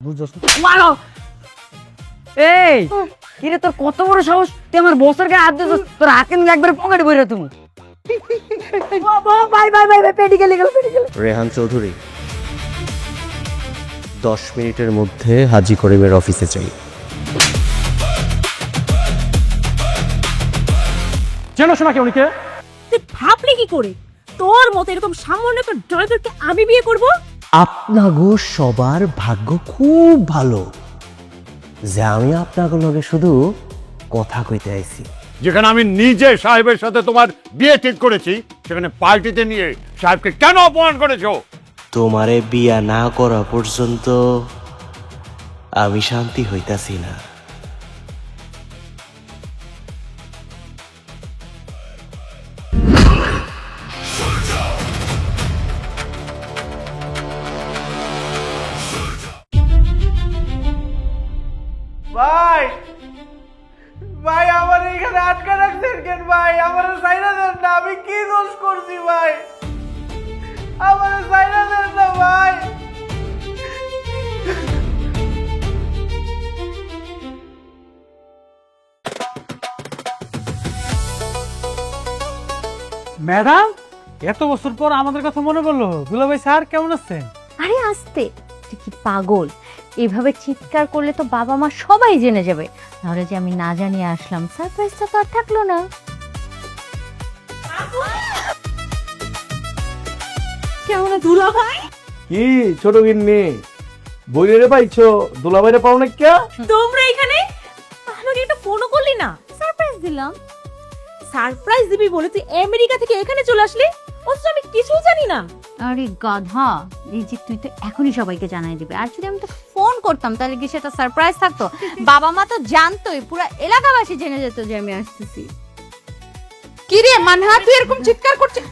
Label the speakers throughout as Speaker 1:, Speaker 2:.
Speaker 1: বুঝছস মারো। এই কিরে তোর কত বড় সাহস, তুই আমার বসের গায়ে হাত দিছস, তোর হাত কিন্তু একবারে পকেটে বইরা তুমি। বাই বাই বাই বাই পেটি গেল পেটি গেল।
Speaker 2: রেহান চৌধুরী 10 মিনিটের মধ্যে হাজী করিমের অফিসে চাই।
Speaker 3: চেনাশোনা কেউ নিকে?
Speaker 4: তুই ভাবলি কি করে তোর মতো এরকম সামান্য একটা ড্রাইভারকে আমি বিয়ে করব?
Speaker 2: আপনাগো সবার ভাগ্য খুব ভালো যে আমি আপনাগো লগে শুধু কথা কইতে আইছি।
Speaker 5: যেখানে আমি নিজে সাহেবের সাথে তোমার বিয়ে ঠিক করেছি, সেখানে পার্টিতে নিয়ে সাহেবকে কেন অপমান করেছো?
Speaker 2: তোমারে বিয়া না করা পর্যন্ত আমি শান্তি হইতাছি না।
Speaker 6: ভাই ভাই আমার এখানে আটকা রাখছেন কেন ভাই? আমার সাইরা দেন না, আমি কি দোষ করছি ভাই? আমার সাইরা দেন না ভাই।
Speaker 3: ম্যাডাম, এত বছর পর আমাদের কথা মনে পড়লো। দুলাভাই স্যার কেমন আছেন?
Speaker 7: আরে আস্তে, তুই কি পাগল? এভাবে চিৎকার করলে তো বাবা মা সবাই জেনে যাবে। তাহলে যে আমি না জানিয়ে আসলাম, সারপ্রাইজটা তো আর থাকলো না।
Speaker 4: কেমন দুলা ভাই?
Speaker 6: কি ছোট গিন্নি বইরে পাইছো, দুলাভাইরে পাও না কে?
Speaker 4: তোমরা এখানে আমাকে একটা ফোনও করলি না?
Speaker 7: সারপ্রাইজ দিলাম।
Speaker 4: সারপ্রাইজ দিবি বলে তুই আমেরিকা থেকে এখানে চলে আসলি, অথচ আমি কিছু জানি না।
Speaker 7: আরে গাধা, এই যে তুই তো এখনই সবাইকে জানাই দিবে। আর যদি আমি তো ফোন করতাম তাহলে কি সেটা সারপ্রাইজ থাকতো? বাবা মা তো জানতোই, পুরো এলাকাবাসী জেনে যেত যে আমি আসতেছি।
Speaker 4: কি রে মানহা, তুই এরকম চিৎকার করছিস?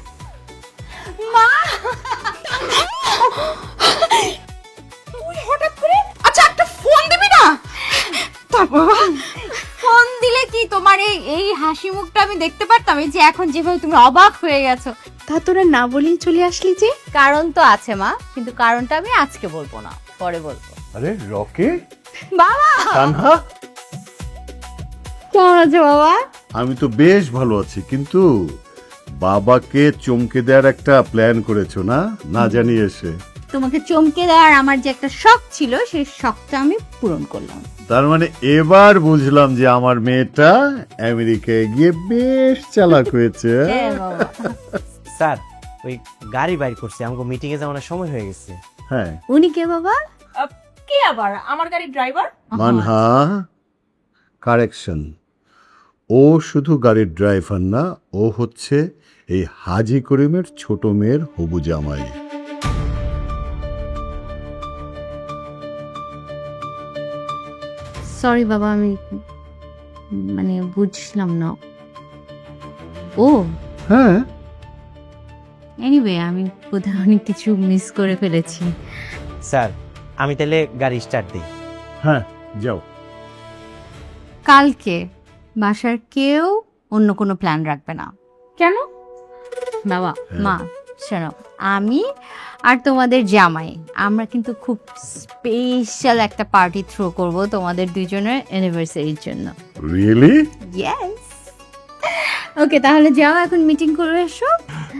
Speaker 7: মা,
Speaker 4: তুই হঠাৎ করে আচ্ছা একটা ফোন দিবি না?
Speaker 7: ফোন দিলে কি তোমার এই হাসি মুখটা আমি দেখতে পারতাম? এই যে এখন যেভাবে তুমি অবাক হয়ে গেছো।
Speaker 4: তা তোরা না বলেই চলে আসলি যে?
Speaker 7: কারণ তো আছে মা, কিন্তু কারণটা আমি আজকে বলবো না, পরে বলবো।
Speaker 5: আরে রকি,
Speaker 7: বাবা
Speaker 5: কানহা,
Speaker 7: কেমন আছো বাবা?
Speaker 5: আমি তো বেশ ভালো আছি, কিন্তু বাবাকে চমকে দেওয়ার একটা প্ল্যান করেছো না, না জানিয়ে এসে?
Speaker 7: তোমাকে চমকে দেওয়ার আমার যে একটা শখ ছিল, সেই শখটা আমি পূরণ করলাম।
Speaker 5: তার মানে এবার বুঝলাম যে আমার মেয়েটা আমেরিকায় গিয়ে বেশ চালাক হয়েছে।
Speaker 7: হ্যাঁ বাবা।
Speaker 2: স্যার, ওই গাড়ি বাইর করছে, আমাকে মিটিং এ যাওয়ার সময় হয়ে গেছে।
Speaker 5: হ্যাঁ,
Speaker 7: উনি কে বাবা?
Speaker 4: কে আবার? আমার গাড়ির ড্রাইভার?
Speaker 5: মানহা, কারেকশন, ও শুধু গাড়ির ড্রাইভার না, ও হচ্ছে এই হাজী করিমের ছোট মেয়ের হবু জামাই।
Speaker 7: সরি বাবা, আমি মানে বুঝলাম না। ও
Speaker 5: হ্যাঁ,
Speaker 7: এনিওয়ে, আমি বোধহয় অনেক কিছু মিস করে ফেলেছি।
Speaker 2: স্যার, আমি তাহলে গাড়ি স্টার্ট দিই।
Speaker 5: হ্যাঁ, যাও।
Speaker 7: কালকে বাসার কেউ অন্য কোনো প্ল্যান রাখবে না।
Speaker 4: কেন?
Speaker 7: বাবা মা শোনো, আমি আর তোমাদের জামাই আমরা কিন্তু খুব স্পেশাল একটা পার্টি থ্রো করব তোমাদের দুইজনের অ্যানিভার্সারির জন্য।
Speaker 5: রিয়েলি?
Speaker 7: ইয়েস। ওকে, তাহলে যাও এখন মিটিং করে এসো।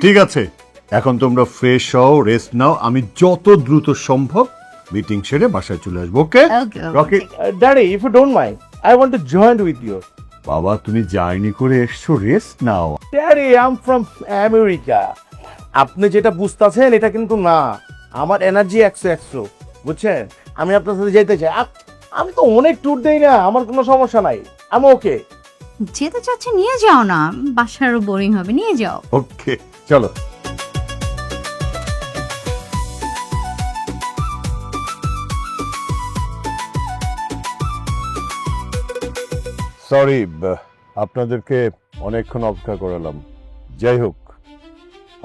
Speaker 5: ঠিক আছে, এখন তোমরা ফ্রেশ হও, রেস্ট নাও, আমি যত দ্রুত সম্ভব মিটিং সেরে বাসায় চলে আসবো। Okay
Speaker 7: okay
Speaker 5: Rocky?
Speaker 6: Daddy, if you don't mind, I want to join with you.
Speaker 5: বাবা, তুমি জার্নি করে এসছো, রেস্ট নাও।
Speaker 6: Daddy, I am from America. আপনি যেটা বুঝতেছেন এটা কিন্তু না। আমার এনার্জি 100 বুঝছেন? আমি আপনার সাথে যেতে চাই। আমি তো অনেক ট্যুর দেই না, আমার কোনো সমস্যা নাই, আমি ওকে।
Speaker 7: যেতে চাচ্ছে নিয়ে যাও না, বাসারও বোরিং হবে, নিয়ে যাও।
Speaker 5: ওকে, চলো। সরি, আপনাদেরকে অনেকক্ষণ অপেক্ষা করালাম। যাই হোক,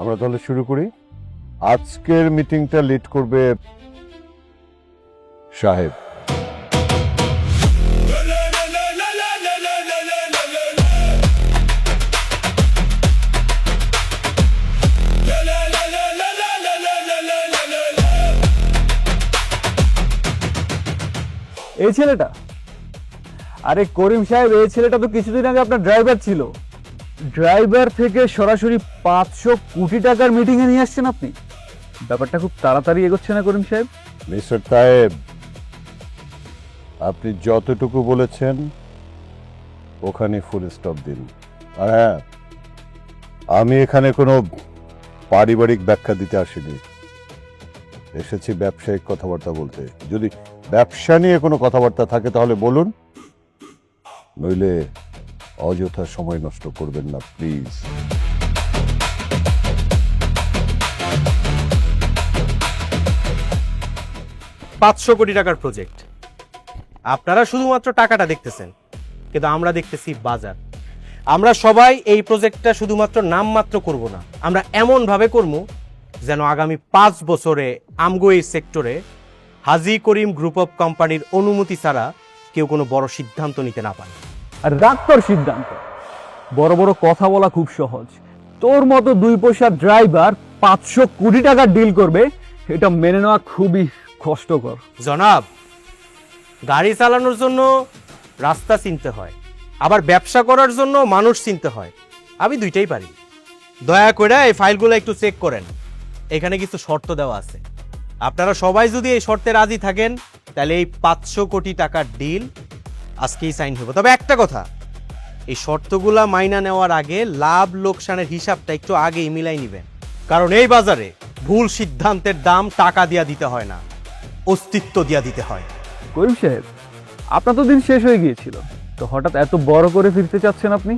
Speaker 5: আমরা তাহলে শুরু করি। আজকের মিটিংটা লিড করবে সাহেব।
Speaker 3: এই ছেলেটা? আরে করিম সাহেব, এই ছেলেটা তো কিছুদিন আগে আপনার ড্রাইভার ছিল। ড্রাইভার থেকে সরাসরি 500 কোটি টাকার মিটিংয়ে নিয়ে আসছেন আপনি। ব্যাপারটা খুব তাড়াতাড়ি এগোচ্ছে না করিম সাহেব?
Speaker 5: মিস্টার তায়েব, আপনি যতটুকু বলেছেন ওখানে ফুল স্টপ দিন। আর হ্যাঁ, আমি এখানে কোনো পারিবারিক ব্যাখ্যা দিতে আসিনি, এসেছি ব্যবসায়িক কথাবার্তা বলতে। যদি ব্যবসা নিয়ে কোনো কথাবার্তা থাকে তাহলে বলুন, নইলে অযথা সময় নষ্ট করবেন না প্লিজ।
Speaker 8: $500 কোটি টাকার প্রজেক্ট। আপনারা শুধুমাত্র টাকাটা দেখতেছেন, কিন্তু আমরা দেখতেছি বাজার। আমরা সবাই এই প্রজেক্টটা শুধুমাত্র নামমাত্র করব না, আমরা এমন ভাবে করব যেন আগামী 5 বছরে আমগো এই সেক্টরে হাজী করিম গ্রুপ অফ কোম্পানির অনুমতি ছাড়া কেউ কোনো বড় সিদ্ধান্ত নিতে না পারে।
Speaker 3: আর রাগ তোর সিদ্ধান্ত। বড় বড় কথা বলা খুব সহজ, তোর মতো 2 পয়সার ড্রাইভার 500 কোটি টাকার ডিল করবে, এটা মেনে নেওয়া খুবই কষ্টকর।
Speaker 8: জনাব, গাড়ি চালানোর জন্য রাস্তা চিনতে হয়, আবার ব্যবসা করার জন্য মানুষ চিনতে হয়। আমি দুইটাই পারি। দয়া করে এই ফাইলগুলো একটু চেক করেন, এখানে কিছু শর্ত দেওয়া আছে। আপনারা সবাই যদি এই শর্তে রাজি থাকেন তাহলে এই 500 কোটি টাকার ডিল আজকেই সাইন হবে। তবে একটা কথা, এই শর্তগুলা মাইনা নেওয়ার আগে লাভ লোকসানের হিসাবটা একটু আগেই মিলাই নেবেন, কারণ এই বাজারে ভুল সিদ্ধান্তের দাম টাকা দিয়া দিতে হয় না, অস্তিত্ব দিয়া দিতে হয়।
Speaker 3: করিম সাহেব, আপনার তো দিন শেষ হয়ে গিয়েছিল, তো হঠাৎ এত বড় করে ফিরতে চাচ্ছেন আপনি?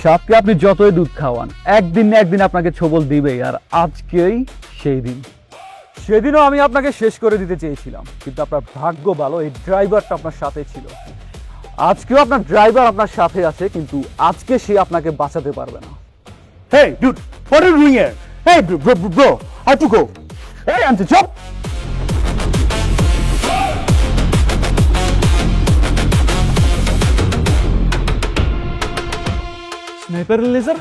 Speaker 3: সাপকে আপনি যতই দুধ খাওয়ান, একদিন না একদিন আপনাকে ছোবল দিবেই, আর আজকেই সেই দিন। সেদিনও আমি আপনাকে শেষ করে দিতে চেয়েছিলাম, কিন্তু আপনার ভাগ্য ভালো, এই ড্রাইভারটা আপনার সাথে ছিল। আজকেও আপনার ড্রাইভার আপনার সাথে আছে, কিন্তু আজকে সে আপনাকে বাঁচাতে পারবে না।
Speaker 6: Hey, dude, what are you doing here? Hey, bro, I have to go. Hey, Ante, chop!
Speaker 3: Sniper laser?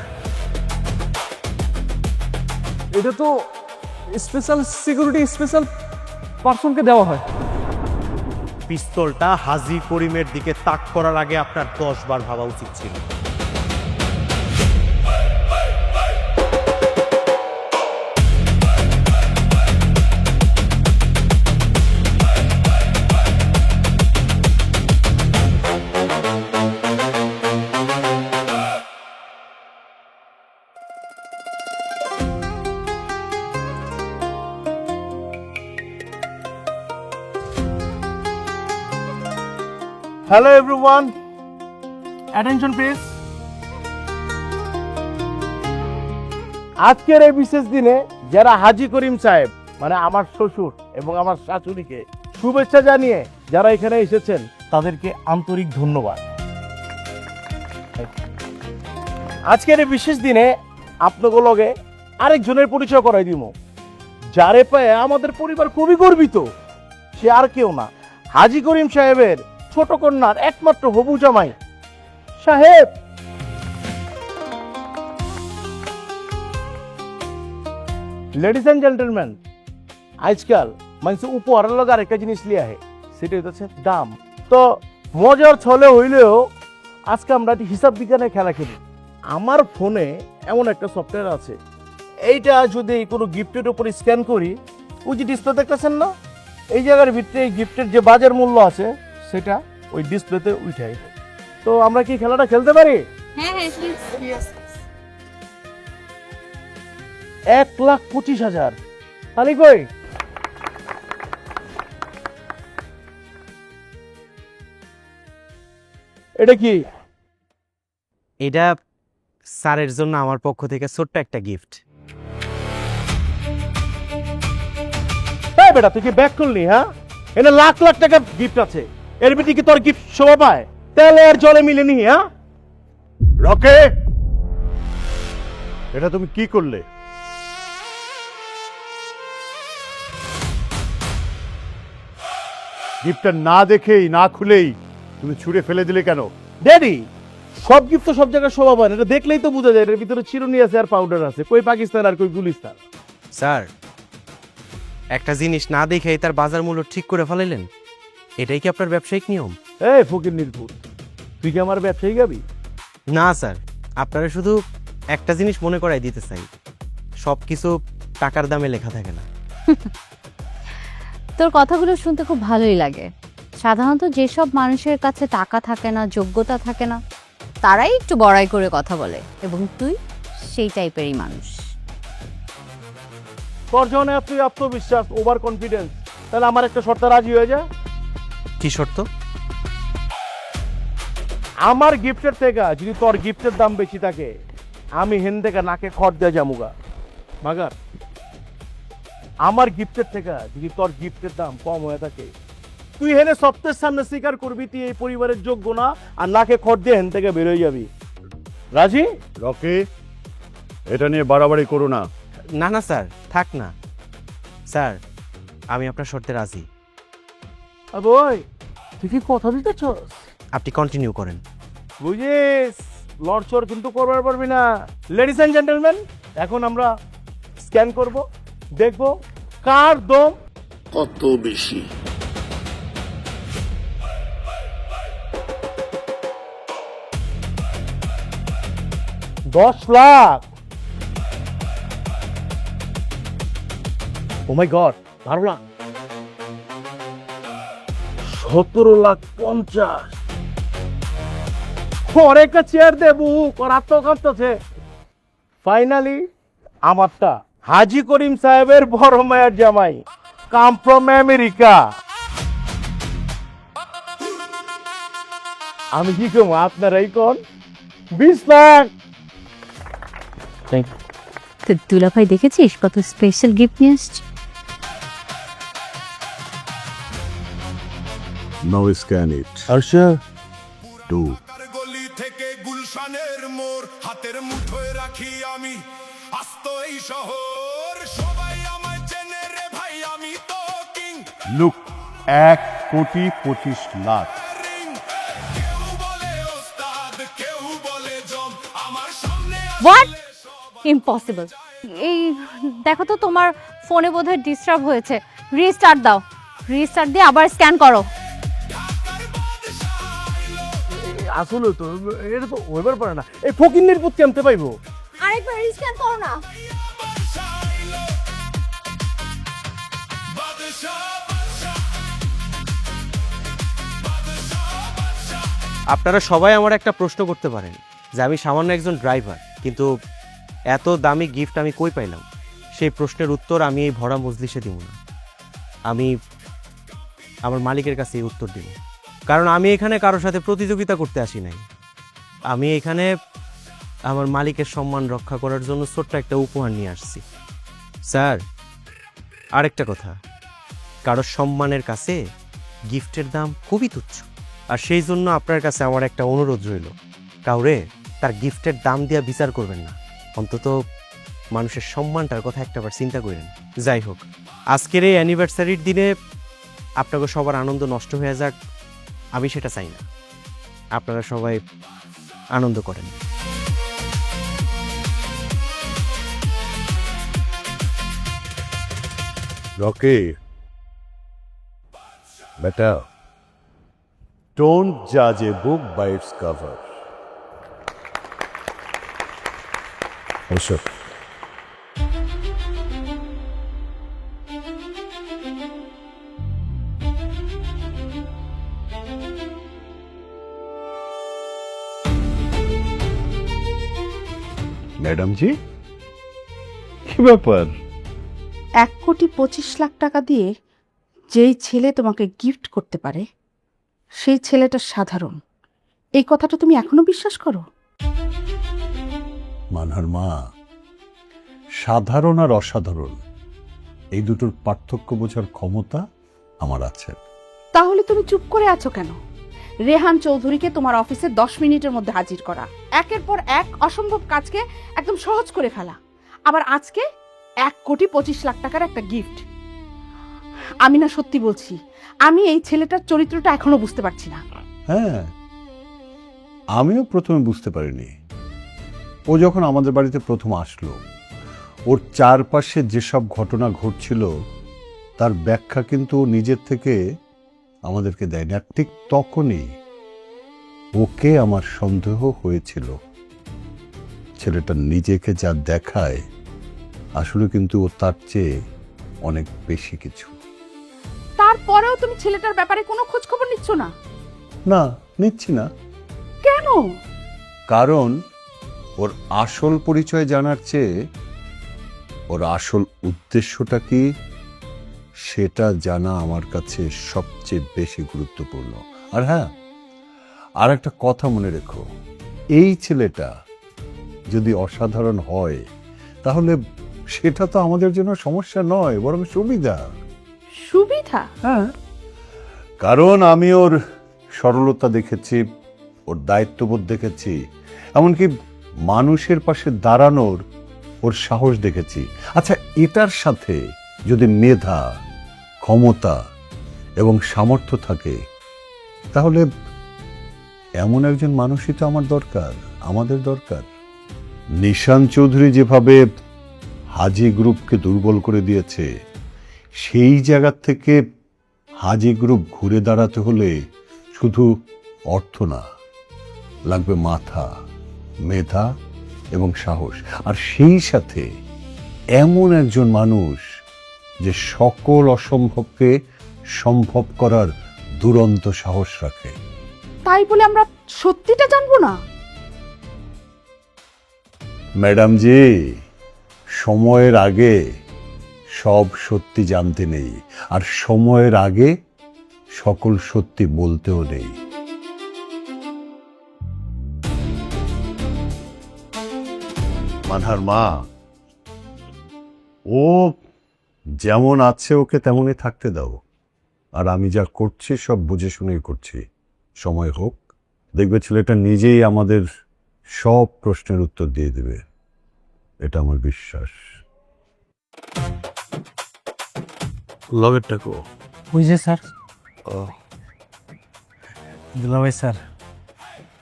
Speaker 3: এটা তো স্পেশাল সিকিউরিটি স্পেশাল পারসনকে দেওয়া হয়।
Speaker 8: পিস্তলটা হাজী করিমের দিকে তাক করার আগে আপনার 10 বার ভাবা উচিত ছিল।
Speaker 6: Hello everyone. Attention please. আজকের এই বিশেষ দিনে যারা হাজী করিম সাহেব মানে আমার শ্বশুর এবং আমার শাশুড়িকে শুভেচ্ছা জানিয়ে যারা এখানে এসেছেন তাদেরকে আন্তরিক ধন্যবাদ। আজকের এই বিশেষ দিনে আপনাদের লগে আরেকজনের পরিচয় করাই দিব, যারে পায়ে আমাদের পরিবার খুবই গর্বিত। সে আর কেউ না, হাজী করিম সাহেবের ছোট কন্যার একমাত্র হবু জামাই সাহেব। লেডিস এন্ড জেন্টলম্যান, আজকাল মানুষ উপহারের লগে আরেকটা জিনিস লিয়ে আহে, সেটা হচ্ছে দাম। তো মজার ছলে হইলেও আজকে আমরা হিসাব বিজ্ঞানের খেলা খেলি। আমার ফোনে এমন একটা সফটওয়্যার আছে, এইটা যদি কোনো গিফটের উপর স্ক্যান করি, ওই যে ডিসপ্লে দেখতেছেন না, এই জায়গার ভিতরে এই গিফটের যে বাজার মূল্য আছে সেটা ওই ডিসপ্লেতে উঠাই। তো আমরা কি খেলাটা খেলতে পারি?
Speaker 7: হ্যাঁ হ্যাঁ প্লিজ।
Speaker 6: 1,25,000 তাহলে কই? এটা কি?
Speaker 8: এটা স্যারের জন্য আমার পক্ষ থেকে ছোট্ট একটা গিফট।
Speaker 6: এই বেটা, তুই কি ব্যাক করলি? হ্যাঁ, এখানে লাখ লাখ টাকা গিফট আছে, এর ভিতরে কি তোর গিফট শোভা পায়? তেলে আর জলে মিলেনি। হ্যাঁ
Speaker 5: রকে, এটা তুমি কি করলে? গিফটটা না দেখেই না খুলেই তুমি ছুঁড়ে ফেলে দিলে কেন?
Speaker 6: ড্যাডি, সব গিফট তো সব জায়গায় শোভা পায় না, এটা দেখলেই তো বোঝা যায় এর ভিতরে চিরুনি আছে আর পাউডার আছে, কই পাকিস্তান আর কই গুলিস্তান।
Speaker 8: স্যার, একটা জিনিস না দেখেই তার বাজার মূল্য ঠিক করে ফেলাইলেন। এটাই কি আপনার ব্যবসায়িক নিয়ম?
Speaker 6: এই ফকির নির্ভুত, তুই কি আমার ব্যবসায়ী গাবি?
Speaker 8: না স্যার, আপনারা শুধু একটা জিনিস মনে করাই দিতে চাই, সব কিছু টাকার দামে লেখা থাকে না।
Speaker 7: তোর কথাগুলো শুনতে খুব ভালোই লাগে। সাধারণত যেসব মানুষের কাছে টাকা থাকে না, যোগ্যতা থাকে না, তারাই একটু বড়াই করে কথা বলে, এবং তুই সেই টাইপেরই মানুষ।
Speaker 6: তোর যখন তুই আত্মবিশ্বাস, ওভার কনফিডেন্স, তাহলে আমার একটা শর্তে রাজি হয়ে যা।
Speaker 8: কি শর্ত?
Speaker 6: আমার গিফটের থেকে যদি তোর গিফটের দাম বেশি থাকে, আমি হেন থেকে নাকে খড় দিয়ে যামুগা। মাগার আমার গিফটের থেকে যদি তোর গিফটের দাম কম হয়ে থাকে, তুই হেনে সপ্তাহের সামনে স্বীকার করবি তুই এই পরিবারের যোগ্য না, আর নাকে খড় দিয়ে হেন থেকে বেরোয় যাবি। রাজি?
Speaker 5: রকি, এটা নিয়ে বাড়াবাড়ি করো না।
Speaker 8: না না স্যার, থাক না স্যার, আমি আপনার শর্তে রাজি।
Speaker 6: বই তুই কি কথা দিতেছ?
Speaker 8: আপনি কন্টিনিউ করেন।
Speaker 6: বুঝিস, লড়চড় কিন্তু করবার পারবি না। লেডিস এন্ড জেন্টলম্যান, এখন আমরা স্ক্যান করব, দেখব কার দম
Speaker 5: কত বেশি।
Speaker 6: $10,00,000। ও মাই গড, 12,00,000, 17,50,000। একটা চেয়ার দেবু করার তো কাঁপতেছে। ফাইনালি আমারটা, হাজি করিম সাহেবের বড় মায়ের জামাই, কাম ফ্রম আমেরিকা। আমি কি কম, আপনারাই কোন? 20 লাখ।
Speaker 7: তো দুলাভাই দেখেছিস কত স্পেশাল গিফট নিয়ে আসছে?
Speaker 5: Now scan it.
Speaker 6: আরশা,
Speaker 5: 2.
Speaker 9: গলি থেকে গুলশানের মোর হাতের মুঠোয় রাখি আমি আস্ত এই শহর, সবাই আমায় চেনে রে ভাই, আমি তো কিং।
Speaker 5: Look, 1,25,00,000।
Speaker 9: কেউ বলে ওস্তাদ, কেউ বলে জম, আমার সামনে
Speaker 7: হোয়াট? ইম্পসিবল। এই দেখো তো, তোমার ফোনে বোধহয় ডিস্টার্ব হয়েছে। রিস্টার্ট দাও, রিস্টার্ট দিয়ে আবার স্ক্যান করো।
Speaker 6: আসলে তো এটা তো হইবার পারে না। এই ফকির নির্বুত কেমতে পাইবো?
Speaker 7: আরেকবার রিস্ক্যান করো না।
Speaker 8: আপনারা সবাই আমার একটা প্রশ্ন করতে পারেন যে আমি সামান্য একজন ড্রাইভার, কিন্তু এত দামি গিফট আমি কই পাইলাম? সেই প্রশ্নের উত্তর আমি এই ভরা মজলিসে দিব না, আমি আমার মালিকের কাছে এই উত্তর দিব। কারণ আমি এখানে কারোর সাথে প্রতিযোগিতা করতে আসি নাই, আমি এখানে আমার মালিকের সম্মান রক্ষা করার জন্য ছোট্ট একটা উপহার নিয়ে আসছি। স্যার, আরেকটা কথা, কারোর সম্মানের কাছে গিফটের দাম খুবই তুচ্ছ, আর সেই জন্য আপনার কাছে আমার একটা অনুরোধ রইল, কাউরে তার গিফটের দাম দিয়ে বিচার করবেন না, অন্তত মানুষের সম্মানটার কথা একটাবার চিন্তা করেন। যাই হোক, আজকের এই অ্যানিভার্সারির দিনে আপনাকে সবার আনন্দ নষ্ট হয়ে যাক, আমি সেটা চাই না। আপনারা সবাই আনন্দ করেন।
Speaker 5: Rocky, beta, don't judge a book by its cover. Ashok. Madam ji, কি ব্যাপার?
Speaker 10: 1,25,00,000 টাকা দিয়ে যেই ছেলে তোমাকে গিফট করতে পারে, সেই ছেলেটা সাধারণ, এই কথাটা তুমি এখনো বিশ্বাস করো?
Speaker 5: মানহার মা, সাধারণ আর অসাধারণ এই দুটোর পার্থক্য বোঝার ক্ষমতা আমার আছে।
Speaker 10: তাহলে তুমি চুপ করে আছো কেন? রেহান চৌধুরীকে তোমার অফিসে 10 মিনিটের মধ্যে হাজির করা, একের পর এক অসম্ভব কাজকে একদম সহজ করে ফেলা, আবার আজকে 1,25,00,000 টাকার একটা গিফট। আমি না সত্যি বলছি, আমি এই ছেলেটার চরিত্রটা এখনো বুঝতে পারছি না।
Speaker 5: হ্যাঁ, আমিও প্রথমে বুঝতে পারিনি। ও যখন আমাদের বাড়িতে প্রথম আসলো, ওর চারপাশে যেসব ঘটনা ঘটছিল তার ব্যাখ্যা কিন্তু ও নিজের থেকে আমাদেরকে দেয় না। ঠিক তখনই ওকে আমার সন্দেহ হয়েছিল। ছেলেটা নিজেকে যা দেখায় আসলে কিন্তু ও তার চেয়ে অনেক বেশি কিছু।
Speaker 10: তারপরেও তুমি ছেলেটার ব্যাপারে কোনো খোঁজ খবর নিচ্ছ না?
Speaker 5: না, নিচ্ছি না।
Speaker 10: কেন?
Speaker 5: কারণ ওর আসল পরিচয় জানার চেয়ে ওর আসল উদ্দেশ্যটা কি সেটা জানা আমার কাছে সবচেয়ে বেশি গুরুত্বপূর্ণ। আর হ্যাঁ, আর একটা কথা মনে রেখো, এই ছেলেটা যদি অসাধারণ হয় তাহলে সেটা তো আমাদের জন্য সমস্যা নয়, বরং সুবিধা।
Speaker 10: সুবিধা?
Speaker 5: হ্যাঁ, কারণ আমি ওর সরলতা দেখেছি, ওর দায়িত্ববোধ দেখেছি, এমনকি মানুষের পাশে দাঁড়ানোর ওর সাহস দেখেছি। আচ্ছা, এটার সাথে যদি মেধা, ক্ষমতা এবং সামর্থ্য থাকে তাহলে এমন একজন মানুষই তো আমার দরকার, আমাদের দরকার। নিশান চৌধুরী যেভাবে হাজি গ্রুপকে দুর্বল করে দিয়েছে, সেই জায়গা থেকে হাজি গ্রুপ ঘুরে দাঁড়াতে হলে শুধু অর্থ না, লাগবে মাথা, মেধা এবং সাহস। আর সেই সাথে এমন একজন মানুষ যে সকল অসম্ভবকে সম্ভব করার দুরন্ত সাহস রাখে।
Speaker 10: তাই বলে আমরা সত্যিটা জানবো না?
Speaker 5: ম্যাডাম জি, সময়ের আগে সব সত্যি জানতে নেই, আর সময়ের আগে সকল সত্যি বলতেও নেই। মানহার মা, ও যেমন আছে ওকে তেমনই থাকতে দাও। আর আমি যা করছি সব বুঝে শুনেই করছি। সময় হোক, দেখবে ছেলেটা নিজেই আমাদের সব প্রশ্নের উত্তর দিয়ে দেবে, এটা আমার বিশ্বাস।
Speaker 6: লগেরটা কো?
Speaker 11: বুঝছে স্যার। ও দুলাভাই স্যার,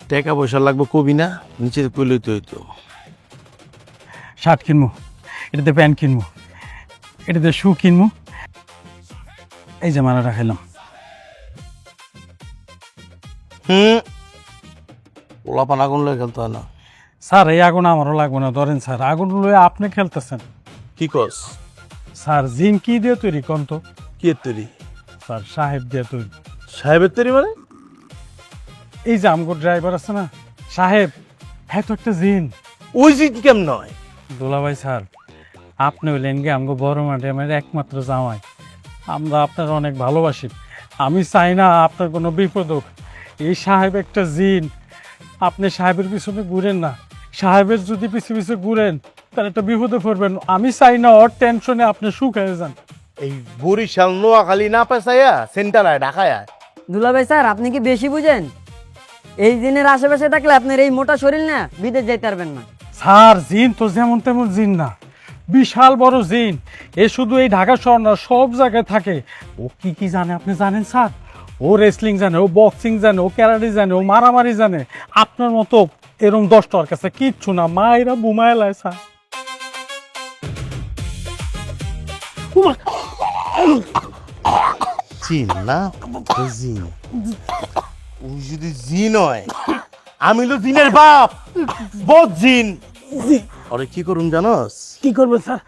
Speaker 6: টাকা পয়সা লাগবে কবি না, নিচে কইলেই তো হইতো।
Speaker 11: শার্ট কিনবো, এটাতে প্যান্ট কিনবো, এটাতে শু কিনবো, এই যে মালাটা খাইলাম।
Speaker 6: পোলাপান আগুন লয়ে খেলতে হয় না
Speaker 11: স্যার, এই আগুন আমারও লাগবে না, ধরেন স্যার, আগুন লয়ে আপনি খেলতেছেন।
Speaker 6: কি কস?
Speaker 11: স্যার, জিন কি দিয়ে তৈরি কোন তো?
Speaker 6: কি তৈরি?
Speaker 11: স্যার, সাহেব দিয়ে তৈরি।
Speaker 6: সাহেবের তৈরি মানে?
Speaker 11: এই যে আমগো ড্রাইভার আছে না সাহেব, হ্যাঁ তো একটা জিন।
Speaker 6: ওই জিন কেমন নয়?
Speaker 11: দুলাভাই স্যার, আপনি হইলেন গিয়ে আমগো বড় মাঠে আমার একমাত্র জামাই। আমরা আপনার অনেক ভালোবাসি। আমি চাই না আপনার কোনো বিপদ হোক। এই সাহেব একটা জিন। আপনি সাহেবের পিছনে ঘুরেন না। সাহেবের যদি পিছু পিছু ঘুরেন তাহলে একটা বিপদে পড়বেন। আমি চাই না ওর টেনশনে আপনি শুকায় যান।
Speaker 6: এই বরিশাল নোয়াখালী না পেছাইয়া সেন্টারায় ঢাকায়।
Speaker 1: দুলাভাই স্যার, আপনি কি বেশি বুঝেন? এই দিনের আশেপাশে থাকলে আপনার এই মোটা শরীর না বিদেশ যাইতে পারবেন না।
Speaker 11: স্যার, জিন তো যেমন তেমন জিন না, বিশাল বড় জিন। এ শুধু এই ঢাকা শহর না, সব জায়গায় থাকে। ও কি কি জানে আপনি জানেন স্যার? ও রেসলিং জানে, ও বক্সিং জানে, ও ক্যারাটে জানে, ও মারামারি জানে। আপনার মতো এরম 10টার কাছে কিচ্ছু না, মায়েরা বুমায় লায় স্যার।
Speaker 6: জিন না? জিন। ওই যদি জিন হয়, আমি তো জিনের বাপ, বহুত জিন। আরে কি করুন জানোস?
Speaker 11: কি করবেন স্যার?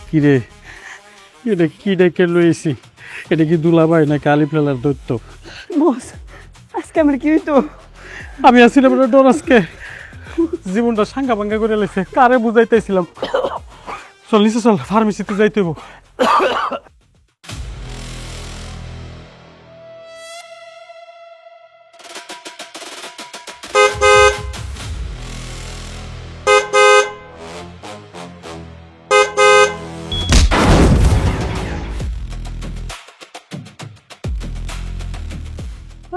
Speaker 11: কিরে, এটা কি ডেকে লইছি? এটা কি দুলাভাই না কালি ফেলার দৈত্য?
Speaker 1: বস, আজকে আমার কি হইতো?
Speaker 11: আমি আসছিলাম ডরাসকে, জীবনটা সাঙ্গা ভাঙ্গা করে লেছে। কারে বুঝাইতেছিলাম? চল নিচে চল, ফার্মেসিতে যাইতে হইব।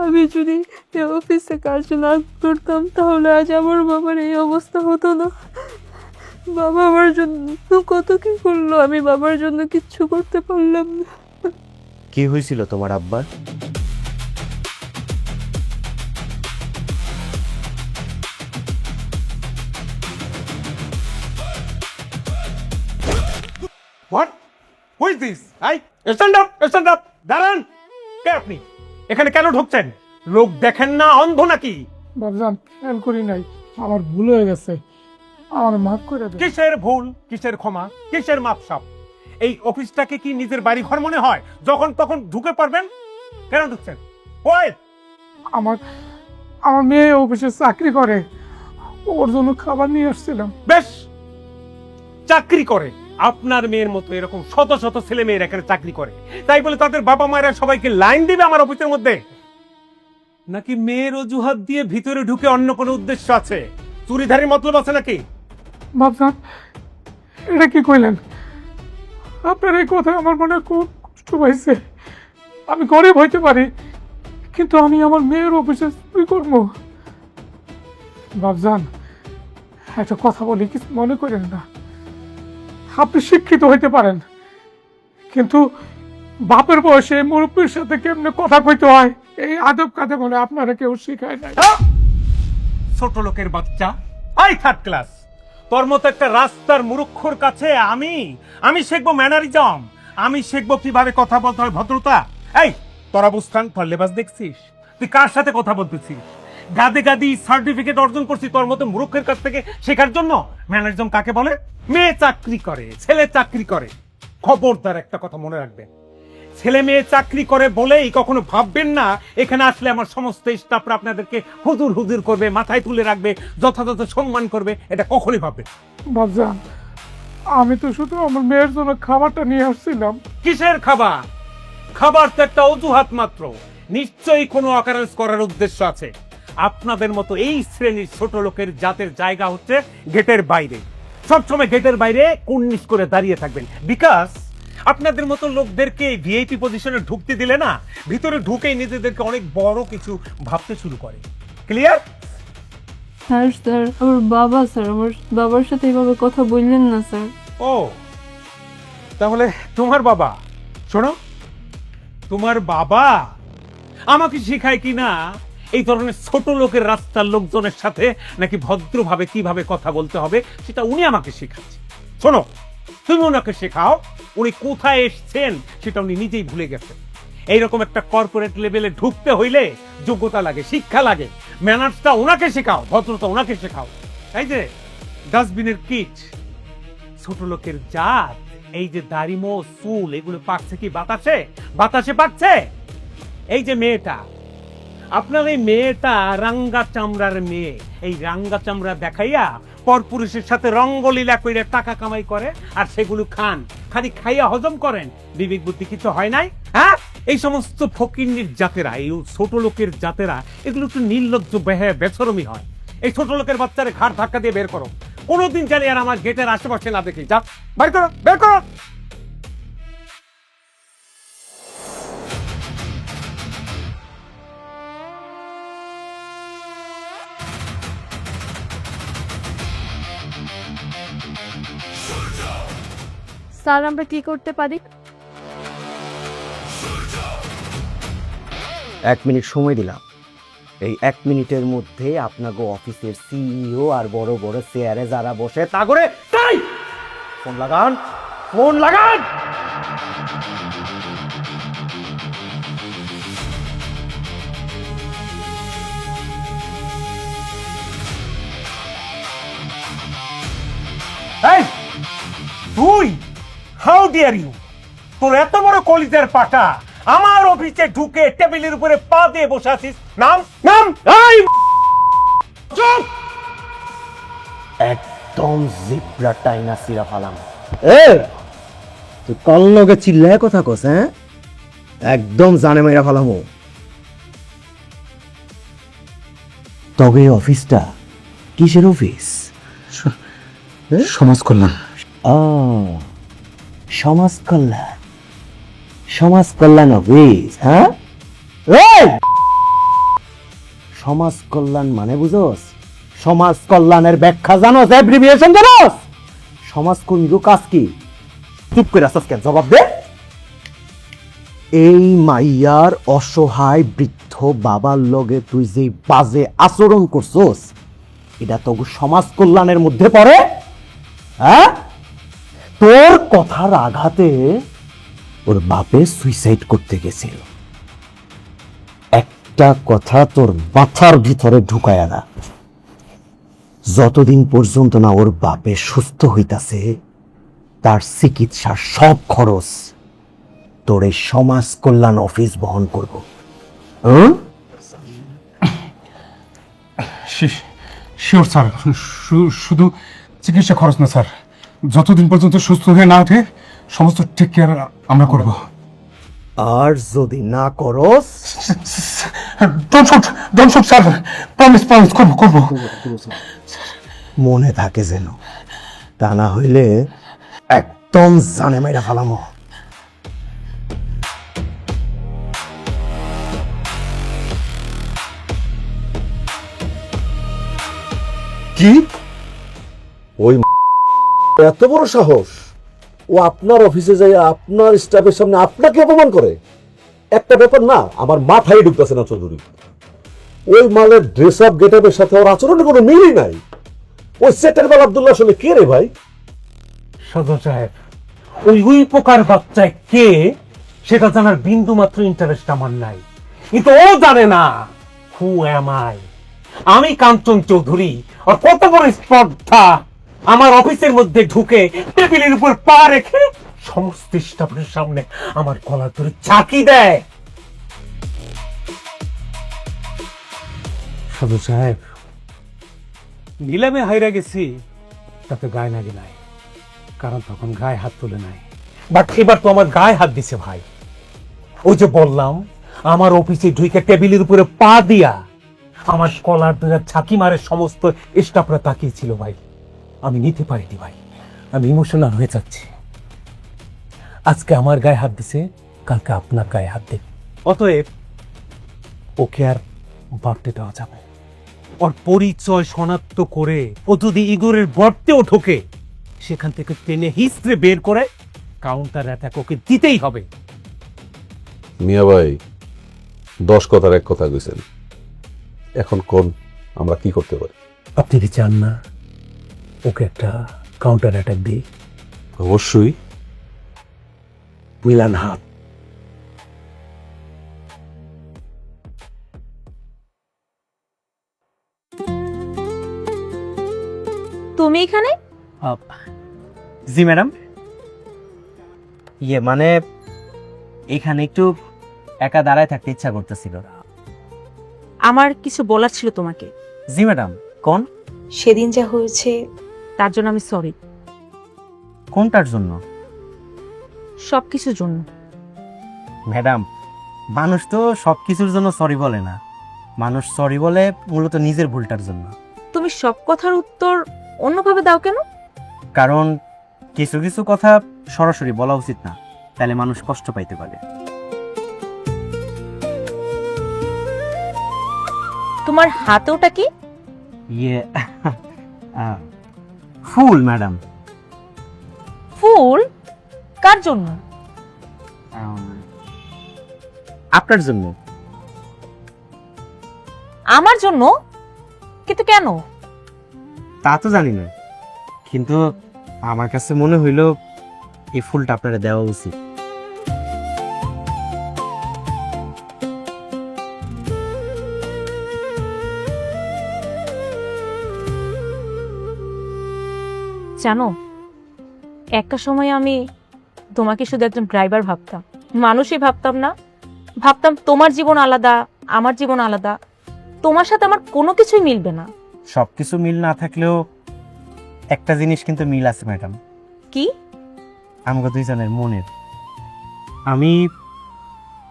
Speaker 4: আমি যদি এই অফিসে কাজ না করতাম তাহলে আজ আমার বাবার এই অবস্থা হতো না। বাবা আমার জন্য কত কি করলো, আমি বাবার জন্য কিচ্ছু করতে পারলাম না।
Speaker 8: কি হয়েছিল তোমার আব্বার?
Speaker 12: What who is this? I stand up দাঁড়ান। কে আপনি? এখানে কেন ঢুকছেন? লোক দেখেন না, অন্ধ নাকি?
Speaker 11: বাবজান খেয়াল করি নাই, আমার ভুল হয়ে গেছে, আমার মাফ করে দেন।
Speaker 12: কিসের ভুল, কিসের ক্ষমা, কিসের মাপসাপ? এই অফিসটাকে কি নিজের বাড়ি ঘর মনে হয়? যখন তখন ঢুকে পারবেন? কেন ঢুকছেন? ওই
Speaker 11: আমার আমার মেয়ে অফিসে চাকরি করে, ওর জন্য খাবার নিয়ে আসছিলাম।
Speaker 12: বেশ, চাকরি করে? আপনার মেয়ের মতো এরকম শত শত ছেলে মেয়েরা এখানে চাকরি করে, তাই বলে তাদের বাবা মায়েরা সবাইকে লাইন দিবে আমার অফিসের মধ্যে? নাকি মেয়ের অজুহাত দিয়ে ভিতরে ঢুকে অন্য কোনো উদ্দেশ্য আছে? চুরিধারির মতলব আছে নাকি?
Speaker 11: বাবজান এটা কি কইলেন? আপনার এই কথা আমার মনে খুব কষ্ট পাইছে। আমি গরিব হইতে পারি, কিন্তু আমি আমার মেয়ের অফিসে কি করবো? বাবজান একটা কথা বলি, কিছু মনে করেন না। আপনি শিক্ষিত হইতে পারেন, কিন্তু বাপের বয়সে মুরব্বীর সাথে কেমনে কথা কইতে হয় এই আদব কাদে বলে আপনারা কেউ শিখায় নাই।
Speaker 12: ছোট লোকের বাচ্চা, আই থার্ড ক্লাস, তোর মতো একটা রাস্তার মুরুক্ষর কাছে আমি শিখবো ম্যানারিজম, আমি শিখবো কিভাবে কথা বলতে হয়, ভদ্রতা। এই তোরা বুঝতাম লেবাস দেখছিস? তুই কার সাথে কথা বলতেছিস? গাদে গাদি সার্টিফিকেট অর্জন করছি তোর মতো মূর্খের কাছ থেকে শেখার জন্য। ম্যানারিজম কাকে বলে? মেয়ে চাকরি করে, ছেলে চাকরি করে। খবরদার একটা কথা মনে রাখবেন, ছেলে মেয়ে চাকরি করে বলেই কখনো ভাববেন না এখানে আসলে আমার সমস্ত স্টাফরা আপনাদেরকে হুজুর হুজুর করবে, মাথায় তুলে রাখবে, যথাযথ সম্মান করবে, এটা কখনোই ভাববেন।
Speaker 11: বাবজান আমি তো শুধু আমার মেয়ের জন্য খাবারটা নিয়ে আসছিলাম।
Speaker 12: কিসের খাবার? খাবার তো একটা অজুহাত মাত্র, নিশ্চয়ই কোনো অকারেন্স করার উদ্দেশ্য আছে। আপনাদের মতো এই শ্রেণীর ছোট লোকের জাতের জায়গা হচ্ছে গেটের বাইরে। সবসময় গেটের বাইরে কুর্নিশ করে দাঁড়িয়ে থাকবেন, বিকজ আপনাদের মতো লোকদেরকে ভিআইপি পজিশনে ঢুকতে দিলে না, ভিতরে ঢুকেই নিজেদেরকে অনেক বড় কিছু ভাবতে শুরু করে। ক্লিয়ার?
Speaker 4: স্যার আমার বাবা, স্যার আমার বাবার সাথে এইভাবে কথা বললেন না স্যার।
Speaker 12: ও তাহলে তোমার বাবা, শোনো, তোমার বাবা আমাকে শেখায় কি না এই ধরনের ছোট লোকের রাস্তার লোকজনের সাথে নাকি ভদ্রভাবে কিভাবে কথা বলতে হবে সেটা উনি আমাকে শেখাচ্ছে। শোনো, তুমি ওনাকে শেখাও, উনি কোথায় এসছেন সেটা উনি নিজেই ভুলে গেছেন। এইরকম একটা কর্পোরেট লেভেলে ঢুকতে হইলে যোগ্যতা লাগে, শিক্ষা লাগে। ম্যানার্সটা ওনাকে শেখাও, ভদ্রতা ওনাকে শেখাও। এই যে ডাস্টবিনের কিট, ছোট লোকের জাত, এই যে দাড়িমো চুল, এগুলো পাকছে কি বাতাসে? বাতাসে পাকছে? এই যে মেয়েটা, আপনার এই মেয়েটা রাঙ্গা চামড়ার মেয়ে, এই রাঙ্গা চামড়া দেখাইয়া পরপুরুষের সাথে রঙ্গলীলা করে টাকা কামাই করে, আর সেগুলো খান, খালি খাইয়া হজম করেন, বিবেক বুদ্ধি কিছু হয় নাই? হ্যাঁ, এই সমস্ত ফকিন্নির জাতেরা, এই ছোট লোকের জাতেরা, এগুলো একটু নির্লজ্জ বেছরমি হয়। এই ছোট লোকের বাচ্চারে ঘাড় ধাক্কা দিয়ে বের করো, কোনোদিন জানি আর আমার গেটের আশেপাশে না দেখি। যা বের করো, বের করো।
Speaker 4: স্যার আমরা কি করতে পারি?
Speaker 2: 1 মিনিট সময় দিলাম, এই 1 মিনিটের মধ্যে আপনাকে অফিসের সিইও আর বড় বড় চেয়ারে যারা বসে তা করে তাই ফোন লাগান, ফোন লাগান।
Speaker 12: এই তুই, হাউ ডিয়ার ইউ, তোর এত বড় কলিজার পাটা আমার অফিসে ঢুকে টেবিলের উপরে পা দিয়ে বসে আছিস? নাম নাম। এই চুপ!
Speaker 2: একদম জিব্রা টাইনা সিরা ফালাম। তুই কল লগে চিল্লায় কথা কস? হ্যাঁ, একদম জানে মাইরা ফালামো। তবে অফিসটা কিসের অফিস?
Speaker 11: সমাজ কল্যাণ।
Speaker 2: সমাজ কল্যাণ, সমাজ কল্যাণ অফিস। হ্যাঁ, সমাজ কল্যাণ মানে বুঝোস? সমাজ কল্যাণের ব্যাখ্যা জানোস? অ্যাব্রিভিয়েশন জানোস? সমাজকর্মীর কাজ কি? চুপ করে আসছ কেন? জবাব দে। এই মাইয়ার অসহায় বৃদ্ধ বাবার লগে তুই যে বাজে আচরণ করছস, এটা তো সমাজ কল্যাণের মধ্যে পড়ে? হ্যাঁ, তোর কথার আঘাতে ওর বাপে সুইসাইড করতে গেছিল। একটা কথা তোর মাথার ভিতরে ঢুকায়া না, যতদিন পর্যন্ত না ওর বাপে সুস্থ হইতাছে তার চিকিৎসার সব খরচ তোর এই সমাজ কল্যাণ অফিস বহন করব।
Speaker 12: শিওর স্যার, শুধু চিকিৎসা খরচ না স্যার, যতদিন পর্যন্ত সুস্থ হয়ে না ওঠে সমস্ত টেক কেয়ার আমরা করব।
Speaker 2: আর যদি না করস,
Speaker 12: ডোন্ট শুট স্যার, প্রমিস করব।
Speaker 2: মনে থাকে যেন, তা না হইলে একদম জানে মাইরা ফালামো।
Speaker 5: কি ওই এত বড় সাহস, ও আপনার অফিসে যাই আপনার স্টাফের সামনে আপনাকে অপমান করে? একটা ব্যাপার না, আমার মাথায় ঢুকতেছে না চৌধুরী। ওই মালের ড্রেস আপ গেট আপের সাথে ওর আচরণের কোনো মিলই নাই। ওই সেটারবাল আব্দুল্লাহ আসলে কে রে ভাই?
Speaker 12: সদর সাহেব, ওই প্রকার বাচ্চায় কে সেটা জানার বিন্দু মাত্র ইন্টারেস্ট আমার নাই, কিন্তু ও জানে না হু অ্যাম আই। আমি কাঞ্চন চৌধুরী, আর কত বড় স্পর্ধা আমার অফিসের মধ্যে ঢুকে টেবিলের উপর পা রেখে সমস্ত স্টাফের সামনে আমার গলা ধরে চাকি দেয়। সদর সাহেব, নিলামে হাইরা গেছি তাতে গায়ে নাগে নাই, কারণ তখন গায়ে হাত তুলে নাই। বাট এবার তো আমার গায়ে হাত দিছে ভাই। ওই যে বললাম, আমার অফিসে ঢুকে টেবিলের উপরে পা দিয়া আমার কলার ধরে ছাকি মারে সমস্ত স্টাফরা তাকিয়েছিল ভাই। আমি নিতে পারিনি ভাই, আমি ইমোশনাল হয়ে যাচ্ছি। আজকে আমার গায়ে হাত দিছে, কালকে আপনার গায়ে হাত দেবে। অতএব ওকে আর বাড়তে দেওয়া যাবে। ওর পরিচয় শনাক্ত করে ও যদি ইগোরের গর্তেও ঢোকে, সেখান থেকে টেনে হিস্ট্রে বের করে কাউন্টার অ্যাটাক ওকে দিতেই হবে।
Speaker 5: মিয়া ভাই 10 কথার এক কথা কইছেন, এখন কোন আমরা কি করতে পারি?
Speaker 12: আপনি কি চান না ওকে একটা কাউন্টার অ্যাটাক দিই?
Speaker 5: অবশ্যই।
Speaker 2: মিলান হাত।
Speaker 4: তুমি এখানে?
Speaker 1: জি ম্যাডাম। মানে এখানে একটু একা দাঁড়ায় থাকতে ইচ্ছা করতেছিল।
Speaker 4: আমার কিছু বলার ছিল তোমাকে।
Speaker 1: জি ম্যাডাম, কোন?
Speaker 4: সেদিন যা হয়েছে তার জন্য আমি সরি।
Speaker 1: কোনটার জন্য?
Speaker 4: সবকিছুর জন্য।
Speaker 1: ম্যাডাম, মানুষ তো সবকিছুর জন্য সরি বলে না, মানুষ সরি বলে মূলত নিজের ভুলটার জন্য।
Speaker 4: তুমি সব কথার উত্তর অন্যভাবে দাও কেন?
Speaker 1: কারণ কিছু কিছু কথা সরাসরি বলা উচিত না, তাহলে মানুষ কষ্ট পাইতে পারে।
Speaker 4: তোমার হাতে ওটা কি?
Speaker 1: ফুল ম্যাডাম।
Speaker 4: ফুল? কার জন্য?
Speaker 1: আপনার জন্য।
Speaker 4: আমার জন্য? কিন্তু কেন?
Speaker 1: তা তো জানি না, কিন্তু আমার কাছে মনে হইল এই ফুলটা আপনারা দেওয়া উচিত।
Speaker 4: জানো, একটা সময় আমি তোমাকে শুধু একজন ড্রাইভার ভাবতাম, মানুষই ভাবতাম না। ভাবতাম তোমার জীবন আলাদা, আমার জীবন আলাদা, তোমার সাথে আমার কোনো কিছুই মিলবে না।
Speaker 1: সবকিছু মিল না থাকলেও একটা জিনিস কিন্তু মিল আছে ম্যাডাম।
Speaker 4: কি?
Speaker 1: আমাকে দুইজনের মনের। আমি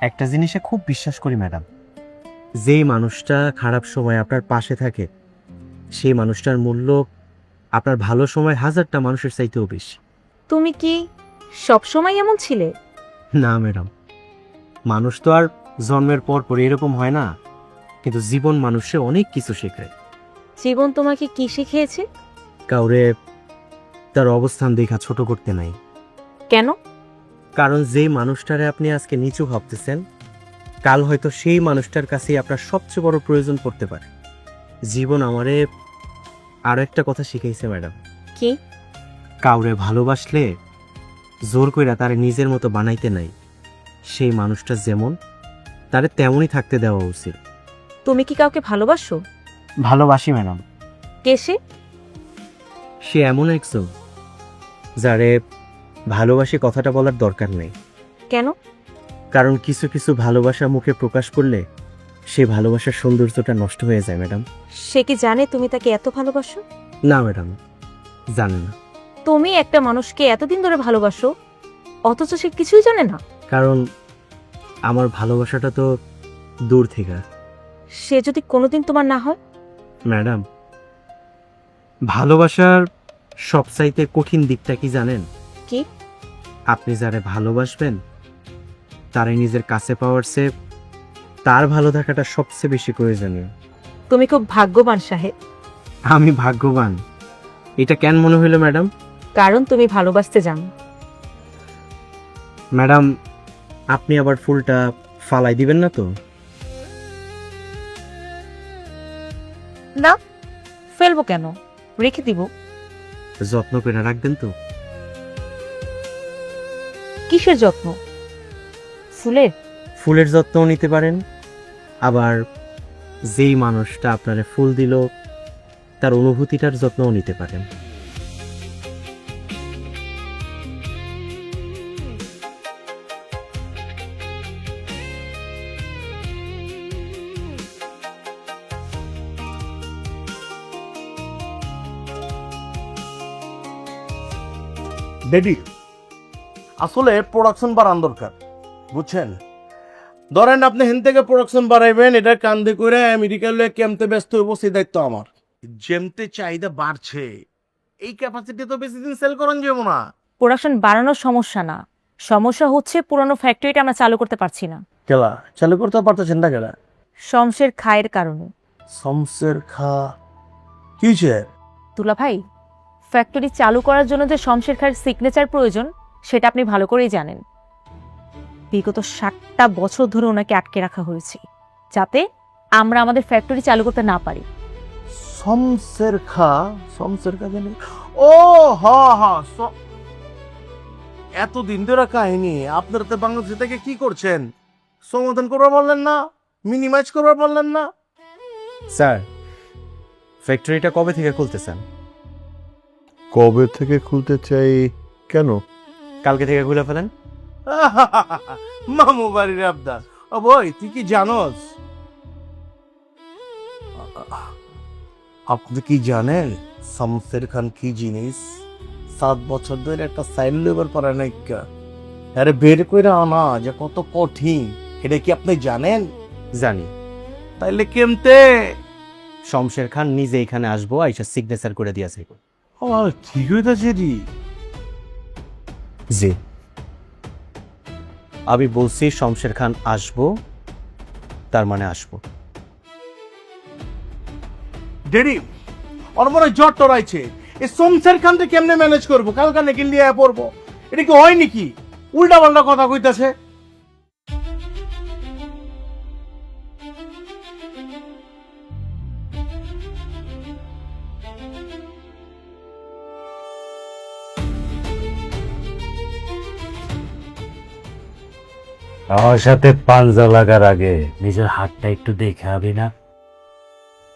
Speaker 1: একটা জিনিসে খুব বিশ্বাস করি ম্যাডাম, যেই মানুষটা খারাপ সময় আপনার পাশে থাকে সেই মানুষটার মূল্য আপনার ভালো সময় 1000টা মানুষের চাইতেও বেশি।
Speaker 4: তুমি কি সব সময় এমন ছিলে?
Speaker 1: না ম্যাডাম, মানুষ তো আর জন্মের পর পর এরকম হয় না, কিন্তু জীবন মানুষে অনেক কিছু শেখায়।
Speaker 4: জীবন তোমাকে কি শিখিয়েছে?
Speaker 1: কাউরে তার অবস্থান দেখা ছোট করতে নাই।
Speaker 4: কেন?
Speaker 1: কারণ যে মানুষটারে আপনি আজকে নিচু ভাবতেছেন, কাল হয়তো সেই মানুষটার কাছেই আপনার সবচেয়ে বড় প্রয়োজন পড়তে পারে। জীবন আমারে আরো একটা কথা শিখাইছে ম্যাডাম।
Speaker 4: কি?
Speaker 1: কাউরে ভালোবাসলে জোর কইরা তারে নিজের মতো বানাইতে নাই। সেই মানুষটা যেমন, তারে তেমনই থাকতে দেওয়া উচিত।
Speaker 4: তুমি কি কাউকে ভালোবাসো?
Speaker 1: ভালোবাসি ম্যাডাম।
Speaker 4: কে সে?
Speaker 1: সে এমন একজন যারে ভালোবাসি কথাটা বলার দরকার নেই।
Speaker 4: কেন?
Speaker 1: কারণ কিছু কিছু ভালোবাসা মুখে প্রকাশ করলে সে ভালোবাসার সৌন্দর্যটা নষ্ট হয়ে যায় ম্যাডাম।
Speaker 4: সে কি জানে তুমি তাকে এত ভালোবাসো?
Speaker 1: না ম্যাডাম, জানে না।
Speaker 4: তুমি একটা মানুষকে এতদিন ধরে ভালোবাসো অথচ সে কিছুই জানে না?
Speaker 1: কারণ আমার ভালোবাসাটা তো দূর থেকে।
Speaker 4: সে যদি কোনোদিন তোমার না হয়?
Speaker 1: ম্যাডাম, ভালোবাসার সবচাইতে কঠিন দিকটা কি জানেন?
Speaker 4: কি?
Speaker 1: আপনি যারে ভালোবাসবেন তারে নিজের কাছে পাওয়ার চেয়ে তার ভালো থাকাটা সবচেয়ে বেশি প্রয়োজনীয়।
Speaker 4: তুমি খুব ভাগ্যবান সাহেব।
Speaker 1: আমি ভাগ্যবান এটা কেন মনে হইল ম্যাডাম?
Speaker 4: কারণ তুমি ভালোবাসতে জানো।
Speaker 1: ম্যাডাম, আপনি আবার ফুলটা ফালাই দিবেন না তো?
Speaker 4: না, ফেলবো কেন, রেখে দিব।
Speaker 1: যত্ন করে রাখবেন তো?
Speaker 4: কিসের যত্ন? ফুলের?
Speaker 1: ফুলের যত্নও নিতে পারেন, আবার যেই মানুষটা আপনারে ফুল দিল তার অনুভূতিটার যত্নও নিতে পারেন।
Speaker 6: ডেডি, আসলে প্রোডাকশন বাড়ান দরকার, বুঝছেন? ধরেন আপনি হেন থেকে প্রোডাকশন বাড়াইবেন, এটা কান্দে করে আমেরিকা লয়ে কেমতে ব্যস্ত হইব সেই দায়িত্ব আমার। যেমতে চাহিদা বাড়ছে, এই ক্যাপাসিটি তো বেশি দিন সেল করেন যাবো না।
Speaker 4: প্রোডাকশন বাড়ানোর সমস্যা না, সমস্যা হচ্ছে পুরনো ফ্যাক্টরিটা আমরা চালু করতে পারছি না।
Speaker 6: কেলা চালু করতে পারতেছেন না কেলা?
Speaker 4: শমশের খায়ের কারণে।
Speaker 6: শমশের খা কিছে?
Speaker 4: তুলা ভাই, ফ্যাক্টরি চালু করার জন্য যে শমশের খায়ের সিগনেচার প্রয়োজন সেটা আপনি ভালো করেই জানেন। বিগত 60টা বছর ধরে ওনাকে আটকে রাখা হয়েছে যাতে আমরা আমাদের ফ্যাক্টরি চালু করতে না পারি।
Speaker 6: শমশের খা জানি? ও হ্যাঁ হ্যাঁ, এতদিন ধরে কাহিনী। আপনারা তো বাংলাদেশ থেকে কি করছেন? সমাধান করবার বললেন না, মিনিমাইজ করবার বললেন না?
Speaker 1: স্যার, ফ্যাক্টরিটা কবে থেকে খুলতেছেন?
Speaker 5: কবে থেকে খুলতে চাই? কেন?
Speaker 1: কালকে থেকে খুলে ফেলেন।
Speaker 6: মামু বাড়ির আবদার। ও বই, তুই কি জানোস? আপনি কি জানেন শমশের খান কি জিনিস? 7 বছর ধরে একটা সাইন লেবার পারে নাই। আরে বের করে আনা যে কত কঠিন, এটা কি আপনি জানেন?
Speaker 1: জানি।
Speaker 6: তাইলে কেমতে?
Speaker 1: শমশের খান নিজে এখানে আসবো, আইসা সিগনেচার করে দিয়েছে।
Speaker 6: ঠিক হইতাছে জি।
Speaker 1: জি, আমি বলছি শমশের খান আসবো, তার মানে আসবো।
Speaker 6: ডেডি, ওর মনে জ্বর টরাইছে। এই শমশের খানকে কেমনে ম্যানেজ করবো? কালকা নাকি নিয়ে পড়বো? এটা কি হয় নাকি? উল্টা পাল্টা কথা কইতাছে।
Speaker 11: আমার সাথে পাঞ্জা লাগার আগে নিজের হাতটা একটু দেখে আবি না?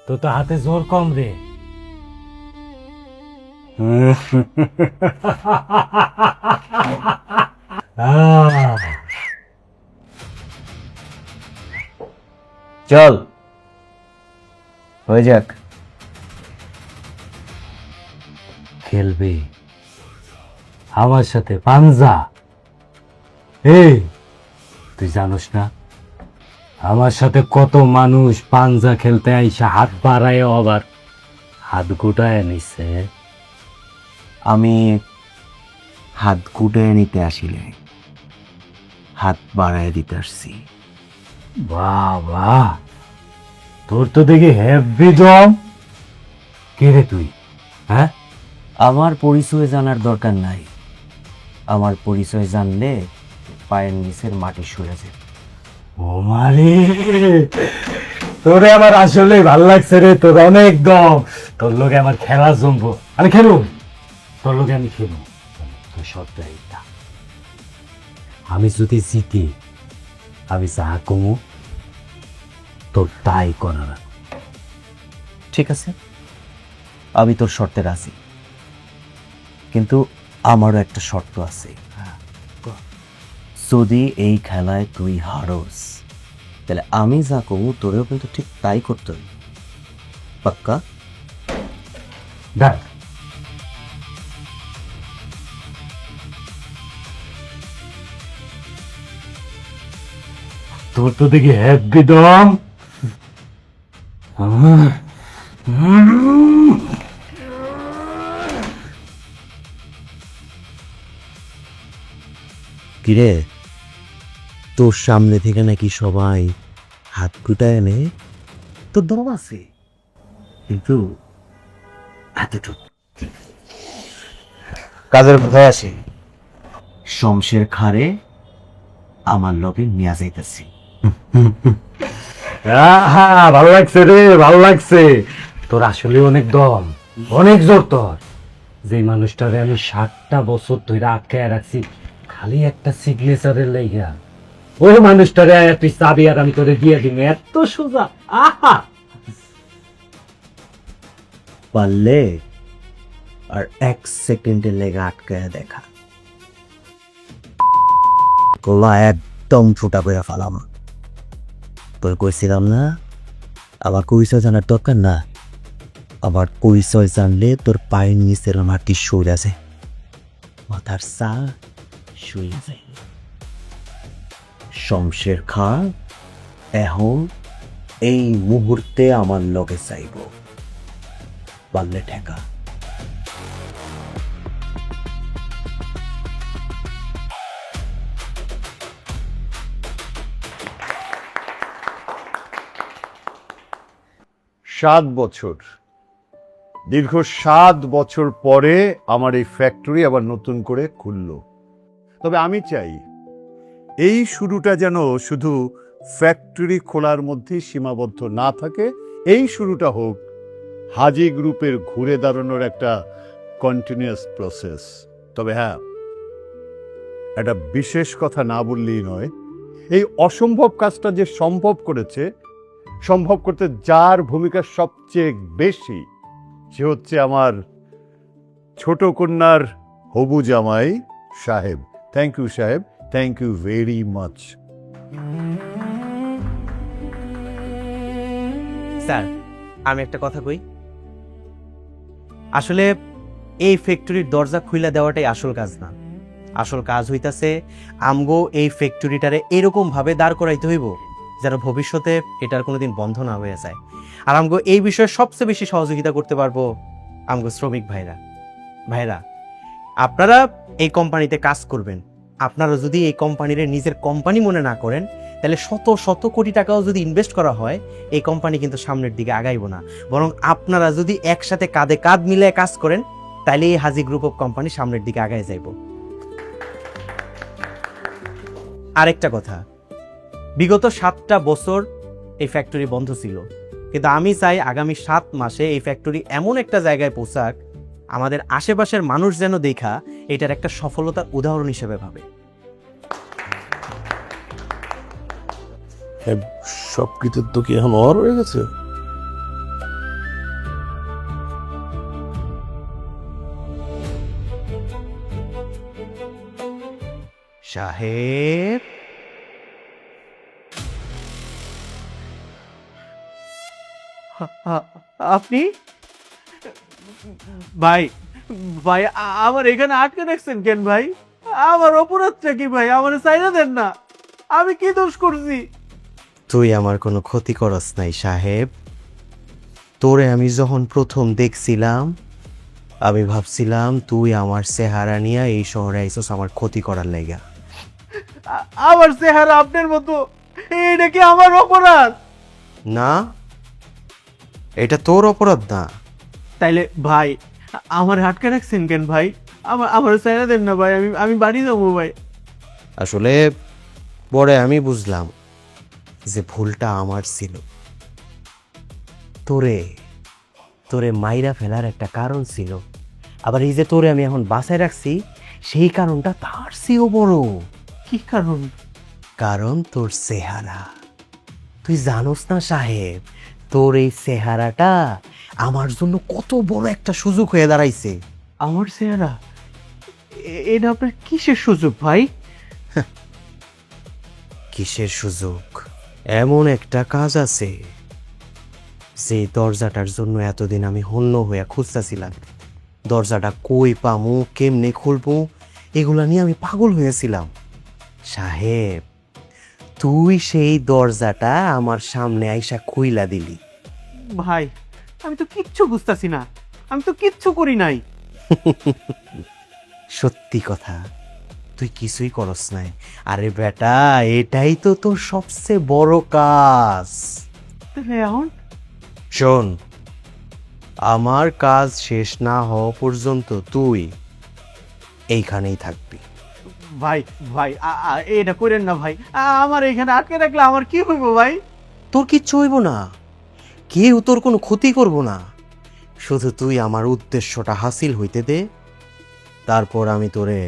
Speaker 11: তো তো হাতে জোর কম রে।
Speaker 2: চল হয়ে যাক।
Speaker 11: খেলবি আমার সাথে পাঞ্জা? এই, তুই জানোস না আমার সাথে কত মানুষ পাঞ্জা খেলতে আইসা হাত বাড়ায় আবার হাত গুটায় নিছে?
Speaker 2: আমি হাত গুটায় নিতে আসিলে হাত বাড়ায় দিতে আসছি।
Speaker 11: বাবা, তোর তো দেখি হেভি দম। কে রে তুই? হ্যাঁ,
Speaker 2: আমার পরিচয় জানার দরকার নাই। আমার পরিচয় জানলে পায়ের নিচের মাটি সরে যায়।
Speaker 11: ও মারে, তোরে আমার আসলে ভাল লাগছে রে। তোর অনেক দম। তোর লোকে আমার খেলা জমবো। আমি খেলুম, তোর লোকে আমি খেলুম। তোর শর্ত এইটা,
Speaker 2: আমি যদি জিতি আমি যা কমু তোর তাই করা না। ঠিক আছে, আমি তোর শর্তে রাজি, কিন্তু আমারও একটা শর্ত আছে। যদি এই খেলায় তুই হারস তাহলে আমি যা কমু তোরেও কিন্তু ঠিক তাই করতে হবে। পাক্কা? দেখ, তোর তো দেখি একদম কিরে, তোর সামনে থেকে নাকি সবাই হাত কুটায় এনে তোর দম আছে, কিন্তু এতটুকু। কাজের কোথায় আসে শমশের খারে আমার লগে নিয়ে যাইতেছি। ভালো লাগছে রে, ভালো লাগছে। তোর আসলে অনেক দম, অনেক জোর তোর। যে মানুষটারে আমি 60টা বছর ধরে আটকায় রাখছি খালি একটা সিগনেচারের লাইগা, ওই মানুষটারে তুই চাবি আর আমি তোরে দিয়ে দিব, এত সোজা? আহা, পারলে আর 1 সেকেন্ডের লেগে আটকায় দেখা, গলা একদম ছোটা করে ফেলাম। তোর কইছিলাম না আবার পরিচয় জানার দরকার না, আবার পরিচয় জানলে তোর পায়ের নিচের মাটি সরে আছে, মাথার চা শুয়ে যায়। শমশের খাঁ এখন এই মুহূর্তে আমার লগে চাইব, পারলে ঠেকা।
Speaker 5: সাত বছর, দীর্ঘ 7 বছর পরে আমার এই ফ্যাক্টরি আবার নতুন করে খুললো। তবে আমি চাই এই শুরুটা যেন শুধু ফ্যাক্টরি খোলার মধ্যে সীমাবদ্ধ না থাকে, এই শুরুটা হোক হাজি গ্রুপের ঘুরে দাঁড়ানোর একটা কন্টিনিউয়াস প্রসেস। তবে হ্যাঁ, একটা বিশেষ কথা না বললেই নয়, এই অসম্ভব কাজটা যে সম্ভব করেছে, সম্ভব করতে যার ভূমিকা সবচেয়ে বেশি, সে হচ্ছে আমার ছোট কন্যার হবু জামাই সাহেব। থ্যাংক ইউ সাহেব, thank you very much.
Speaker 8: Sir, আমি একটা কথা কই। আসলে এই ফ্যাক্টরির দরজা খুইলা দেওয়াটাই আসল কাজ না। আসল কাজ হইতাছে আমগো এই ফ্যাক্টরিটারে এরকম ভাবে দাঁড় করাইতে হইব যেন ভবিষ্যতে এটার কোনোদিন বন্ধ না হয়ে যায়। আর আমগো এই বিষয়ে সবচেয়ে বেশি সহযোগিতা করতে পারবো আমগো শ্রমিক ভাইরা। আপনারা এই কোম্পানিতে কাজ করবেন, আপনারা যদি এই কোম্পানির নিজের কোম্পানি মনে না করেন তাহলে শত শত কোটি টাকাও যদি ইনভেস্ট করা হয় এই কোম্পানি কিন্তু সামনের দিকে আগাইব না। বরং আপনারা যদি একসাথে কাঁধে কাঁধ মিলিয়ে কাজ করেন তাহলে এই হাজি গ্রুপ অফ কোম্পানি সামনের দিকে আগায় যাইব। আরেকটা কথা, বিগত 7টা বছর এই ফ্যাক্টরি বন্ধ ছিল, কিন্তু আমি চাই আগামী 7 মাসে এই ফ্যাক্টরি এমন একটা জায়গায় পৌঁছাক আমাদের আশেপাশের মানুষ যেন দেখা এটার একটা সফলতার উদাহরণ হিসেবে ভাবে।
Speaker 6: সব কৃতিত্ব কি এখন ওর হয়ে গেছে?
Speaker 8: সাহেব, আপনি? ভাই ভাই আমার এখানে আটকে রাখছেন কেন ভাই? আমার অপরাধটা কি ভাই? আমার চাইনা দেন না, আমি কি দোষ করছি?
Speaker 2: তুই আমার কোনো ক্ষতি করস নাই সাহেব। তোরে আমি যখন প্রথম দেখছিলাম আমি ভাবছিলাম তুই আমার চেহারা নিয়ে এই শহরে আইসস আমার ক্ষতি করার লাইগা।
Speaker 8: আমার চেহারা আপনার মতো, এটা কি আমার অপরাধ?
Speaker 2: না, এটা তোর অপরাধ না।
Speaker 8: তাইলে ভাই আমার আটকে রাখছেন কেন ভাই? আমার চাইনা দেন না ভাই, আমি বাড়ি যাবো ভাই।
Speaker 2: আসলে পরে আমি বুঝলাম যে ভুলটা আমার ছিল। তোরে মাইরা ফেলার একটা কারণ ছিল, আবার এই যে তোরে আমি এখন বাসায় রাখছি সেই কারণটা তার চেয়েও বড়।
Speaker 1: কি কারণ? কারণ তোর চেহারা। তুই জানোস না সাহেব, তোর এই চেহারাটা আমার জন্য কত বড় একটা সুযোগ হয়ে দাঁড়াইছে। আমার চেহারা? এটা আপনার কিসের সুযোগ ভাই? কিসের সুযোগ? এমন একটা কাজ আছে যে দরজাটার জন্য এতদিন আমি হন্য হইয়া খুঁজতেছিলাম। দরজাটা কই পামু, কেমনে খুলবো, এগুলা নিয়ে আমি পাগল হয়েছিলাম। সাহেব, তুই সেই দরজাটা আমার সামনে আইসা খুইলা দিলি। ভাই, আমি তো কিচ্ছু বুঝতাছি না, আমি তো কিচ্ছু করি নাই। সত্যি কথা, তুই কিছুই করস নাই। আরে বেটা, এটাই তো তোর সবচেয়ে বড় কাজ। এখন শোন, আমার কাজ শেষ না হওয়া পর্যন্ত তুই এইখানেই থাকবি। ভাই ভাই, এটা করেন না ভাই, আমার এখানে আটকে রাখলে আমার কি হইব ভাই? তোর কিচ্ছু হইব না, কেউ তোর কোনো ক্ষতি করব না। শুধু তুই আমার উদ্দেশ্যটা হাসিল হইতে দে, তারপর আমি তোরে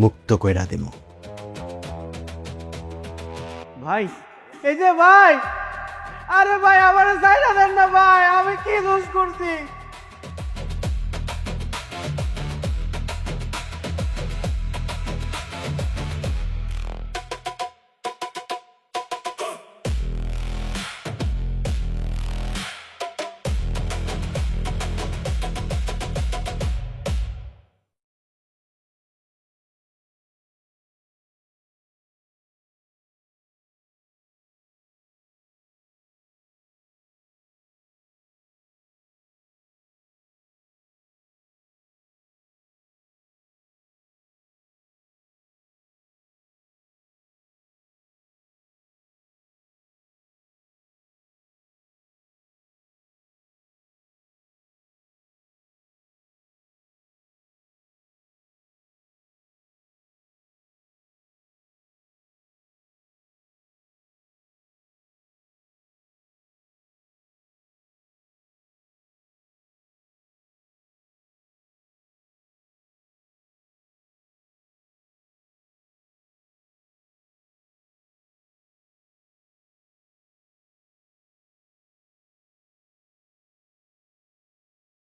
Speaker 1: মুক্ত কইরা দেব। ভাই, এই যে ভাই, আরে ভাই আমার সাইডা দেন না ভাই, আমি কি দোষ করছি?